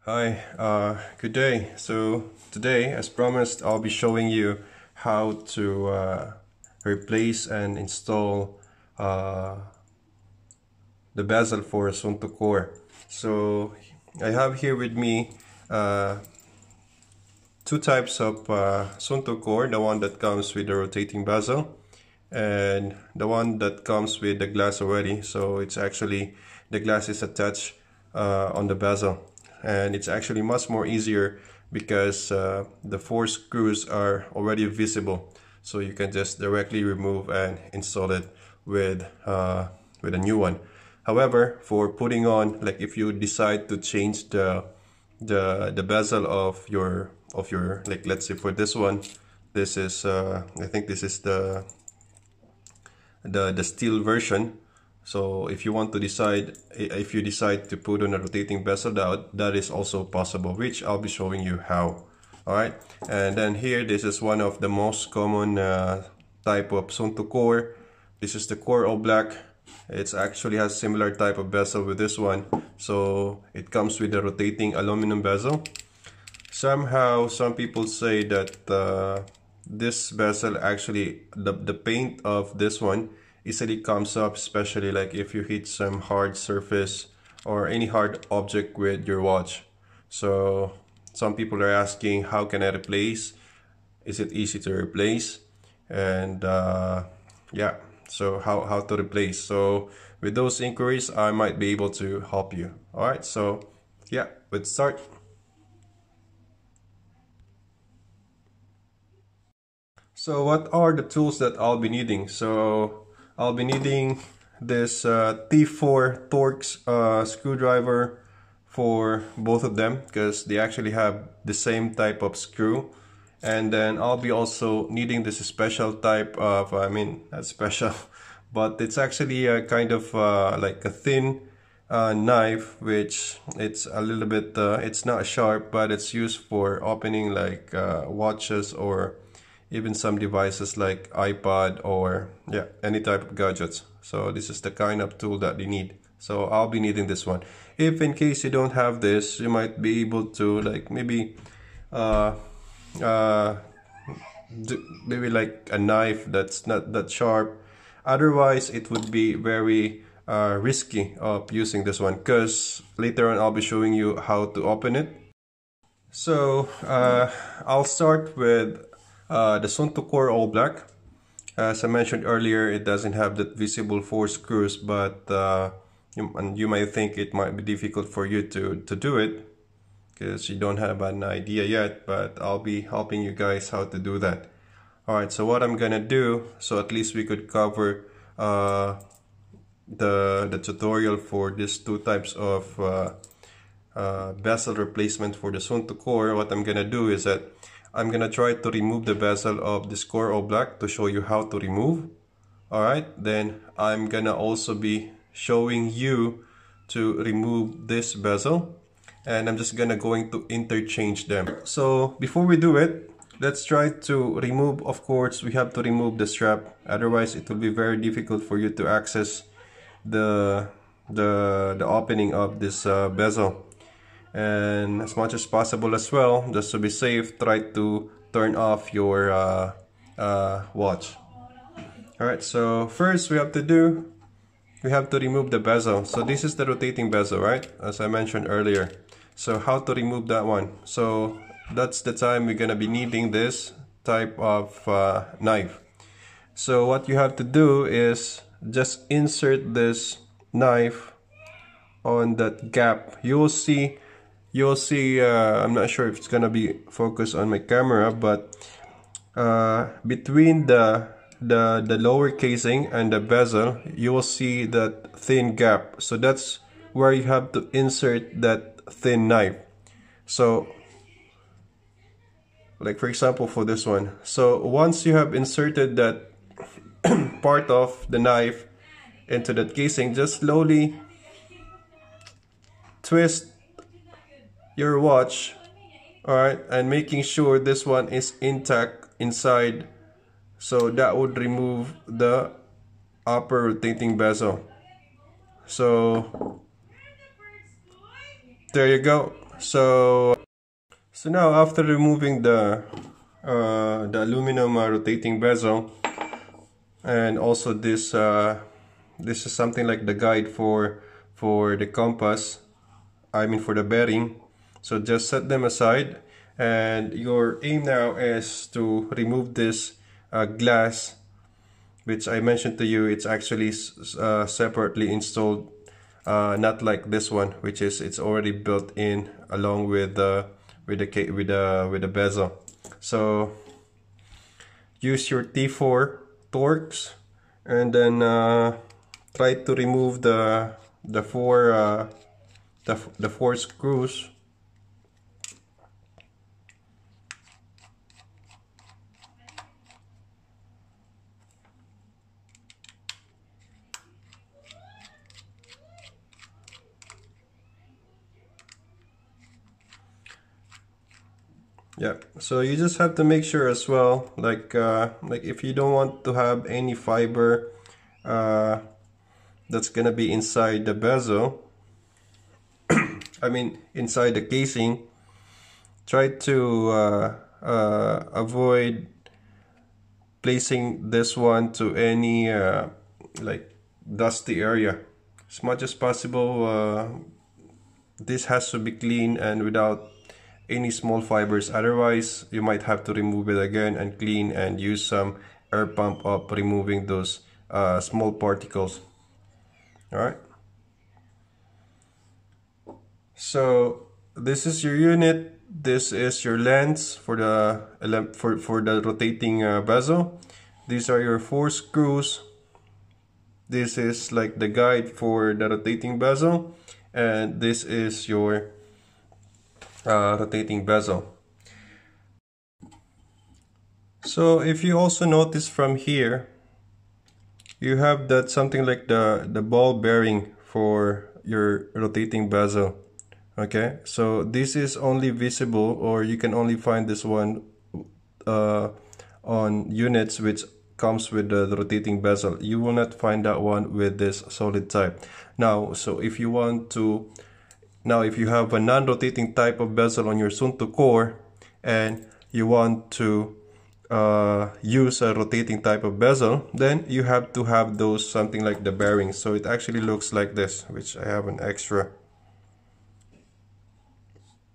Hi, good day. So today, as promised, I'll be showing you how to replace and install the bezel for Suunto Core. So I have here with me two types of Suunto Core, the one that comes with the rotating bezel and the one that comes with the glass already. So it's actually, the glass is attached on the bezel, and it's actually much more easier because the four screws are already visible, so you can just directly remove and install it with a new one. However, for putting on, like if you decide to change the bezel of your like, let's say for this one, this is I think this is the steel version. So if you want to decide, if you decide to put on a rotating bezel, that is also possible, which I'll be showing you how. Alright, and then here, this is one of the most common type of Suunto Core. This is the Core all black. It actually has similar type of bezel with this one, so it comes with a rotating aluminum bezel. Somehow some people say that this bezel, actually the paint of this one easily comes up, especially like if you hit some hard surface or any hard object with your watch. So some people are asking, how can I replace? Is it easy to replace? And yeah, so how to replace. So with those inquiries, I might be able to help you. All right, so yeah, let's start. So what are the tools that I'll be needing? So I'll be needing this T4 Torx screwdriver for both of them, because they actually have the same type of screw. And then I'll be also needing this special type of, I mean, not special, but it's actually a kind of like a thin knife, which it's a little bit, it's not sharp, but it's used for opening like watches or even some devices like iPad or yeah, any type of gadgets. So this is the kind of tool that you need. So I'll be needing this one. If in case you don't have this, you might be able to like maybe maybe like a knife that's not that sharp. Otherwise, it would be very risky of using this one, because later on I'll be showing you how to open it. So I'll start with the Suunto Core all black. As I mentioned earlier, it doesn't have that visible four screws, but you might think it might be difficult for you to do it because you don't have an idea yet, but I'll be helping you guys how to do that. Alright, so what I'm gonna do, so at least we could cover the tutorial for these two types of bezel replacement for the Suunto Core. What I'm gonna do is that I'm gonna try to remove the bezel of this Core all black to show you how to remove. Alright, then I'm gonna also be showing you to remove this bezel, and I'm just going to interchange them. So before we do it, let's try to remove. Of course, we have to remove the strap, otherwise it will be very difficult for you to access the opening of this bezel. And as much as possible as well, just to be safe, try to turn off your watch. Alright, so first we have to remove the bezel. So this is the rotating bezel, right? As I mentioned earlier. So how to remove that one? So that's the time we're gonna be needing this type of knife. So what you have to do is just insert this knife on that gap. You'll see, I'm not sure if it's gonna be focused on my camera, but between the lower casing and the bezel, you will see that thin gap. So that's where you have to insert that thin knife. So like for example for this one, so once you have inserted that part of the knife into that casing, just slowly twist your watch, alright, and making sure this one is intact inside. So that would remove the upper rotating bezel. So there you go. So now after removing the aluminum rotating bezel, and also this is something like the guide for the compass, I mean for the bearing. So just set them aside, and your aim now is to remove this glass, which I mentioned to you. It's actually separately installed, not like this one, which is it's already built in along with the bezel. So use your T4 Torx, and then try to remove the four screws. Yeah, so you just have to make sure as well, like if you don't want to have any fiber that's gonna be inside the bezel, I mean inside the casing, try to avoid placing this one to any like dusty area. As much as possible, this has to be clean and without any small fibers, otherwise you might have to remove it again and clean and use some air pump up removing those small particles. All right, so this is your unit, this is your lens for the rotating bezel. These are your four screws. This is like the guide for the rotating bezel, and this is your rotating bezel. So if you also notice from here, you have that something like the ball bearing for your rotating bezel. Okay, so this is only visible, or you can only find this one on units which comes with the rotating bezel. You will not find that one with this solid type. Now, so if you want to, now if you have a non-rotating type of bezel on your Suunto Core and you want to use a rotating type of bezel, then you have to have those something like the bearings. So it actually looks like this, which I have an extra.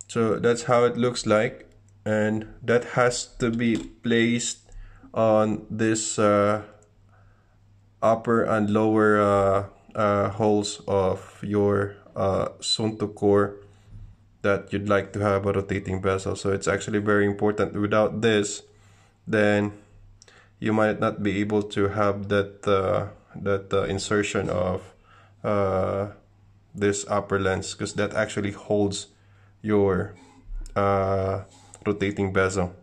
So that's how it looks like, and that has to be placed on this upper and lower holes of your Suunto Core that you'd like to have a rotating bezel. So it's actually very important. Without this, then you might not be able to have that insertion of this upper lens, because that actually holds your rotating bezel.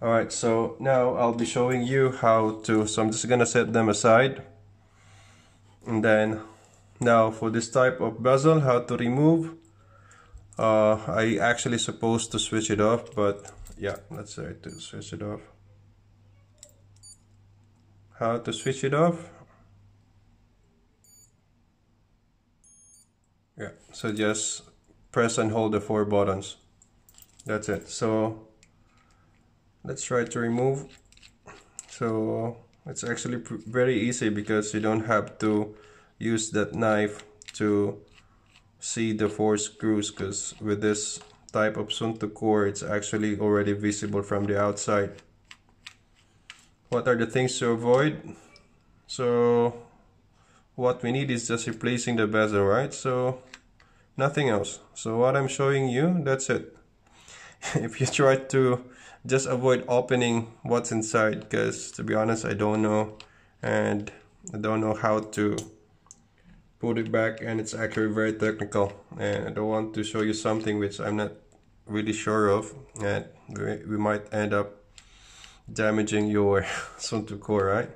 Alright, so now I'll be showing you how to, so I'm just gonna set them aside, and then now for this type of bezel, how to remove. I actually supposed to switch it off, but yeah, let's try to switch it off. How to switch it off? Yeah, so just press and hold the four buttons. That's it. So let's try to remove. So it's actually very easy, because you don't have to use that knife to see the four screws, because with this type of Suunto Core, it's actually already visible from the outside. What are the things to avoid? So what we need is just replacing the bezel, right? So nothing else. So what I'm showing you, that's it. If you try to just avoid opening what's inside, because to be honest, I don't know, and I don't know how to put it back, and it's actually very technical, and I don't want to show you something which I'm not really sure of, and we might end up damaging your Suunto Core, right?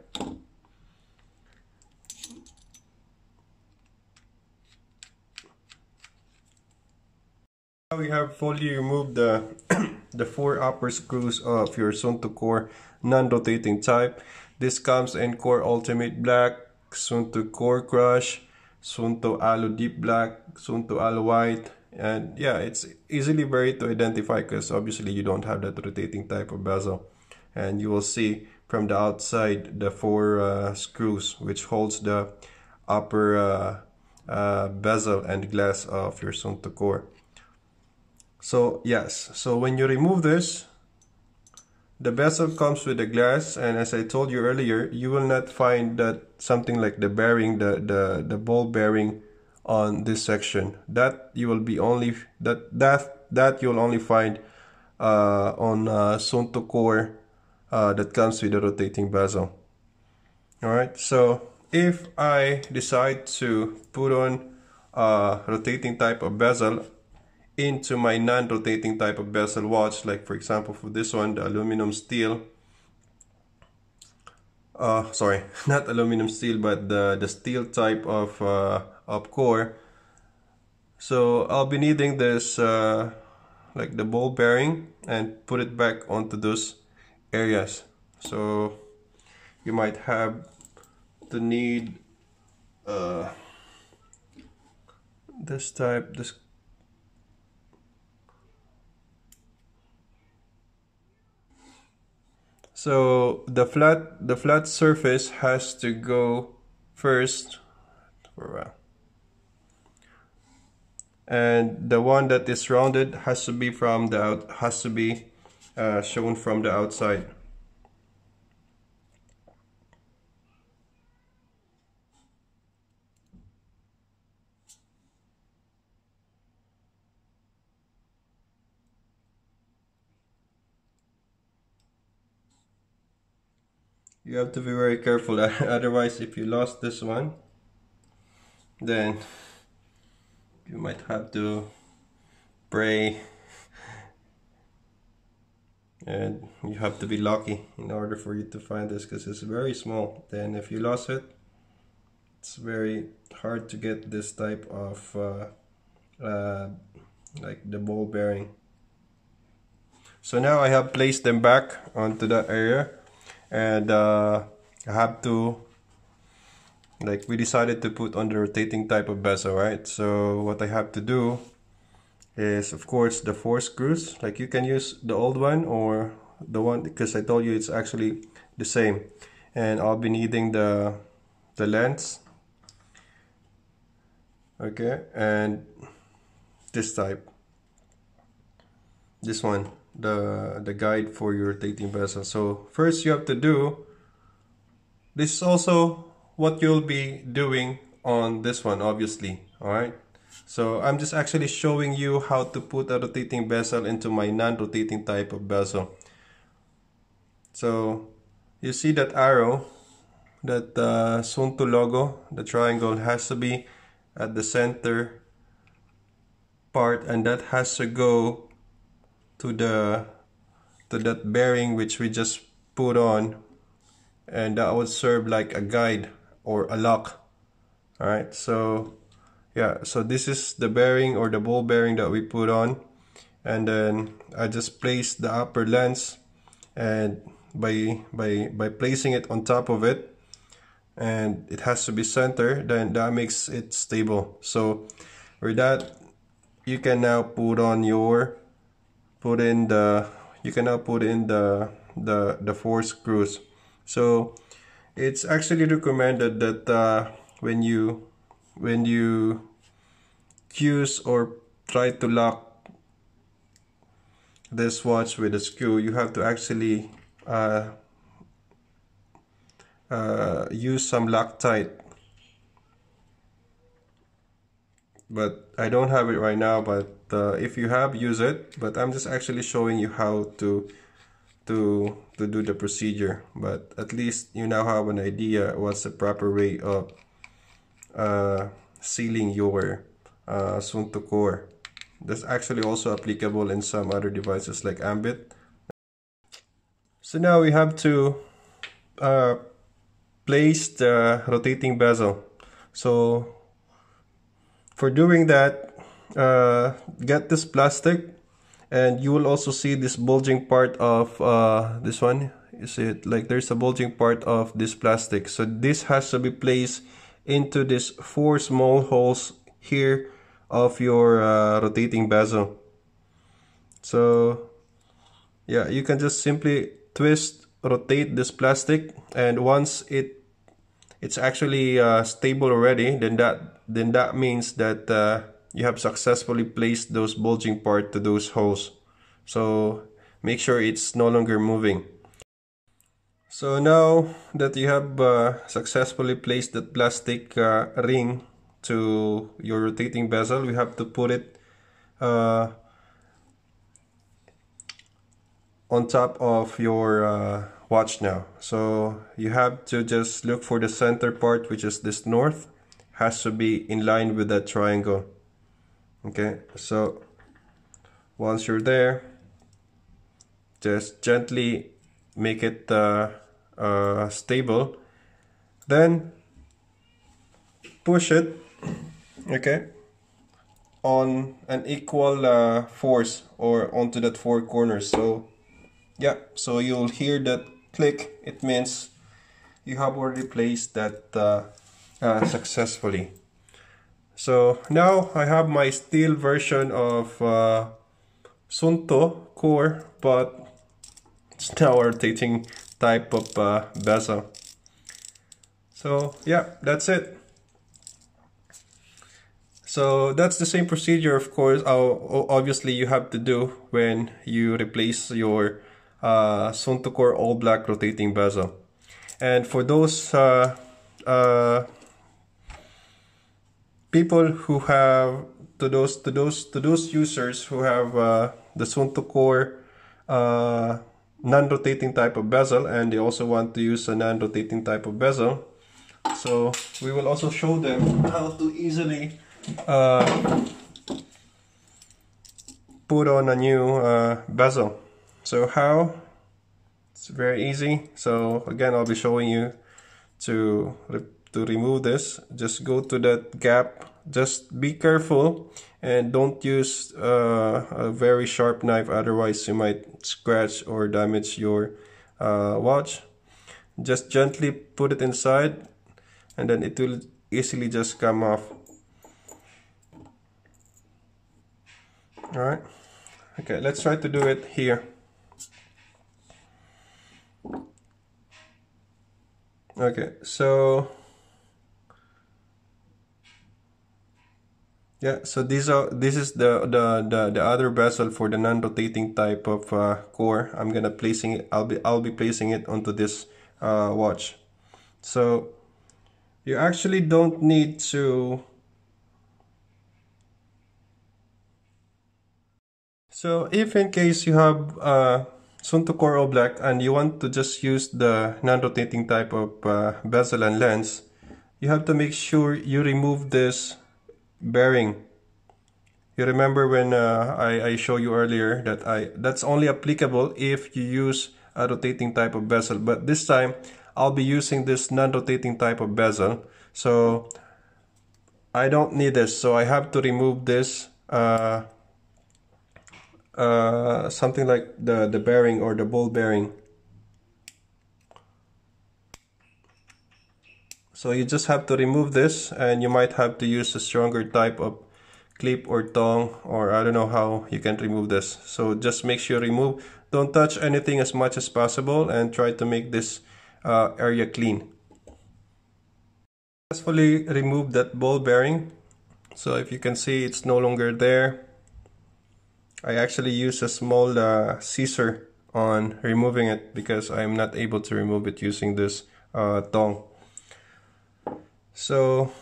Now we have fully removed the the four upper screws of your Suunto Core non-rotating type. This comes in Core Ultimate Black, Suunto Core Crush, Suunto Alu Deep Black, Suunto Alu White, And yeah, it's easily very to identify because obviously you don't have that rotating type of bezel. And you will see from the outside the four screws which holds the upper bezel and glass of your Suunto Core. So yes, so when you remove this, the bezel comes with the glass, and as I told you earlier, you will not find that something like the bearing, the ball bearing on this section. That you will be only that you'll only find on Suunto Core that comes with a rotating bezel. All right. So if I decide to put on a rotating type of bezel into my non-rotating type of bezel watch, like for example for this one, the aluminum steel, sorry, not aluminum steel, but the steel type of core. So I'll be needing this like the ball bearing and put it back onto those areas. So you might have to need this type, this. So the flat surface has to go first for a while. And the one that is rounded has to be from the shown from the outside. You have to be very careful, otherwise if you lost this one, then you might have to pray, and you have to be lucky in order for you to find this, because it's very small. Then if you lost it, it's very hard to get this type of like the ball bearing. So now I have placed them back onto that area, and I have to, like, we decided to put on the rotating type of bezel, right? So what I have to do is, of course, the 4 screws. Like, you can use the old one or the one, because I told you it's actually the same. And I'll be needing the lens, okay, and this type, this one, the guide for your rotating bezel. So first you have to do, this is also what you'll be doing on this one, obviously. All right, so I'm just actually showing you how to put a rotating bezel into my non-rotating type of bezel. So you see that arrow, that Suunto logo, the triangle has to be at the center part, and that has to go to that bearing which we just put on, and that would serve like a guide or a lock. All right, so yeah, so this is the bearing or the ball bearing that we put on, and then I just place the upper lens, and by placing it on top of it, and it has to be center, then that makes it stable. So for that, you can now put in the 4 screws. So it's actually recommended that when you use or try to lock this watch with a screw, you have to actually use some Loctite. But I don't have it right now, but if you have, use it. But I'm just actually showing you how to do the procedure. But at least you now have an idea what's the proper way of sealing your Suunto Core. That's actually also applicable in some other devices like Ambit. So now we have to place the rotating bezel. So for doing that, get this plastic, and you will also see this bulging part of this one. You see it, like there's a bulging part of this plastic. So this has to be placed into these 4 small holes here of your rotating bezel. So yeah, you can just simply twist, rotate this plastic, and once it's actually stable already, then that means that you have successfully placed those bulging part to those holes. So make sure it's no longer moving. So now that you have successfully placed that plastic ring to your rotating bezel, we have to put it on top of your watch now. So you have to just look for the center part, which is this north, has to be in line with that triangle. Okay, so once you're there, just gently make it stable, then push it, okay, on an equal force or onto that four corners. So yeah, so you'll hear that click. It means you have already placed that successfully. So now I have my steel version of Suunto Core, but it's now a rotating type of bezel. So yeah, that's it. So that's the same procedure, of course, obviously you have to do when you replace your Suunto Core all black rotating bezel. And for those people who have, to those users who have the Suunto Core non-rotating type of bezel, and they also want to use a non-rotating type of bezel, so we will also show them how to easily put on a new bezel. So how? It's very easy. So again, I'll be showing you to remove this. Just go to that gap. Just be careful and don't use a very sharp knife, otherwise you might scratch or damage your watch. Just gently put it inside and then it will easily just come off. Alright, okay, let's try to do it here. Okay, so yeah, so this is the other bezel for the non-rotating type of core. I'm gonna placing it. I'll be placing it onto this watch. So you actually don't need to. So if in case you have Suunto Core all black and you want to just use the non-rotating type of bezel and lens, you have to make sure you remove this bearing. You remember when I showed you earlier that that's only applicable if you use a rotating type of bezel, but this time I'll be using this non-rotating type of bezel, so I don't need this, so I have to remove this something like the bearing or the ball bearing. So you just have to remove this, and you might have to use a stronger type of clip or tong, or I don't know how you can remove this. So just make sure you remove, don't touch anything as much as possible, and try to make this area clean. Successfully remove that ball bearing. So if you can see, it's no longer there. I actually use a small scissor on removing it because I'm not able to remove it using this tong. So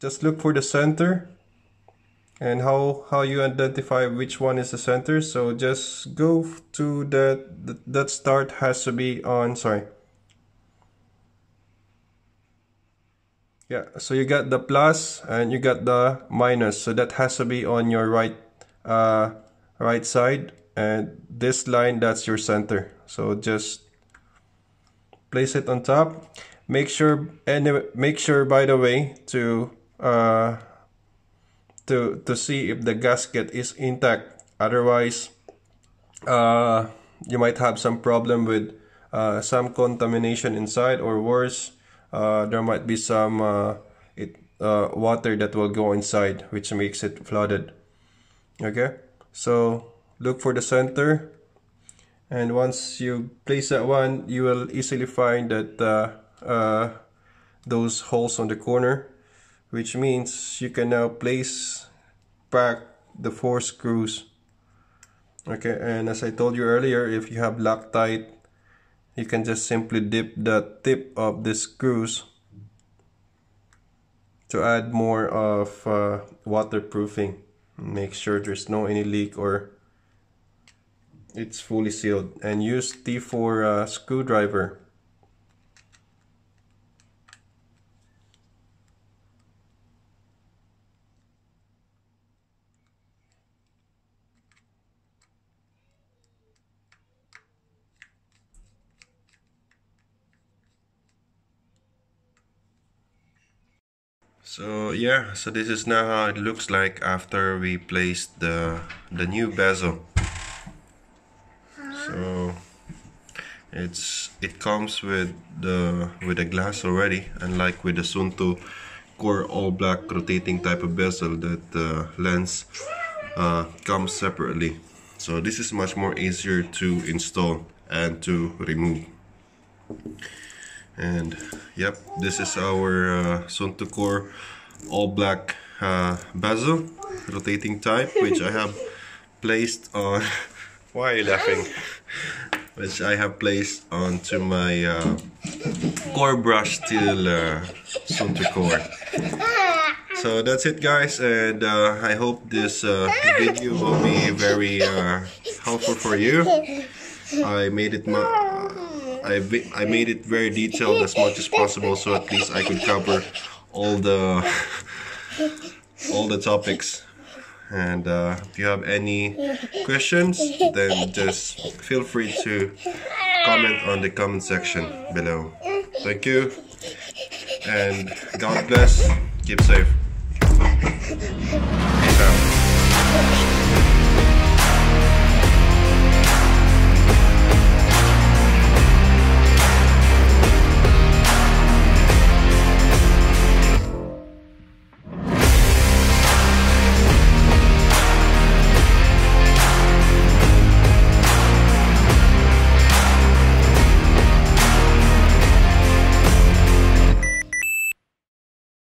just look for the center and how you identify which one is the center. So just go to that start has to be on, sorry. Yeah, so you got the plus and you got the minus, so that has to be on your right side, and this line, that's your center. So just place it on top. Make sure by the way to see if the gasket is intact. Otherwise you might have some problem with some contamination inside, or worse, there might be some water that will go inside, which makes it flooded. Okay, so look for the center, and once you place that one, you will easily find that those holes on the corner, which means you can now place back the 4 screws. Okay, and as I told you earlier, if you have Loctite, you can just simply dip the tip of the screws to add more of waterproofing. Make sure there's no any leak or it's fully sealed, and use T4 screwdriver. So yeah, so this is now how it looks like after we placed the new bezel. So it comes with the glass already, unlike with the Suunto Core all black rotating type of bezel that the lens comes separately. So this is much more easier to install and to remove. And yep, this is our Suunto Core all black bezel rotating type, which I have placed on why are you laughing? Which I have placed onto my core brush steel Suunto Core. So that's it, guys, and I hope this video will be very helpful for you. I made it I made it very detailed as much as possible, so at least I could cover all the topics. And if you have any questions, then just feel free to comment on the comment section below. Thank you, and God bless. Keep safe. Peace out.